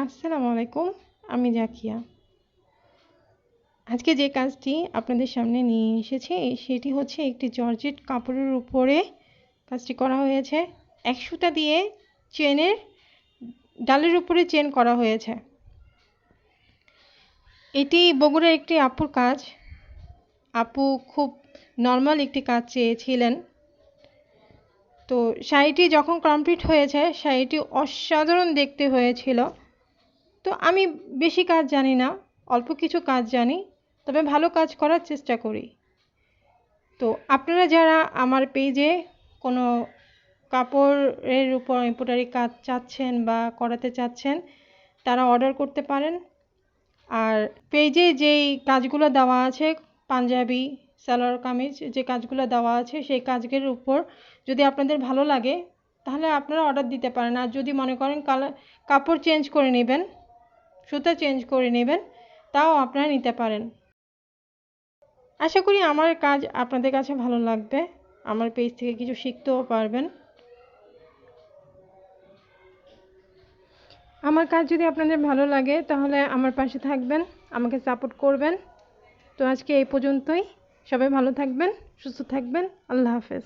আসসালামু আলাইকুম। আমি জাকিয়া। আজকে যে কাজটি আপনাদের সামনে নিয়ে এসেছি সেটি হচ্ছে একটি জর্জেট কাপড়ের উপরে কাজটি করা হয়েছে। এক সুতা দিয়ে চেনের ডালের উপরে চেন করা হয়েছে। এটি বগুড়ার একটি আপুর কাজ। আপু খুব নর্মাল একটি কাজ চেয়েছিলেন। তো শাড়িটি যখন কমপ্লিট হয়েছে শাড়িটি অসাধারণ দেখতে হয়েছিল। তো আমি বেশি কাজ জানি না, অল্প কিছু কাজ জানি, তবে ভালো কাজ করার চেষ্টা করি। তো আপনারা যারা আমার পেজে কোনো কাপড়ের উপর এমব্রয়ডারি কাজ চাচ্ছেন বা করাতে চাচ্ছেন তারা অর্ডার করতে পারেন। আর পেজে যেই কাজগুলো দেওয়া আছে, পাঞ্জাবি, সালোয়ার কামিজ যে কাজগুলো দেওয়া আছে সেই কাজগুলোর উপর যদি আপনাদের ভালো লাগে তাহলে আপনারা অর্ডার দিতে পারেন। আর যদি মনে করেন কাপড় চেঞ্জ করে নেবেন, সুতা চেঞ্জ করে নেবেন, তাও আপনারা নিতে পারেন। আশা করি আমার কাজ আপনাদের কাছে ভালো লাগবে, আমার পেজ থেকে কিছু শিখতেও পারবেন। আমার কাজ যদি আপনাদের ভালো লাগে তাহলে আমার পাশে থাকবেন, আমাকে সাপোর্ট করবেন। তো আজকে এই পর্যন্তই। সবাই ভালো থাকবেন, সুস্থ থাকবেন। আল্লাহ হাফেজ।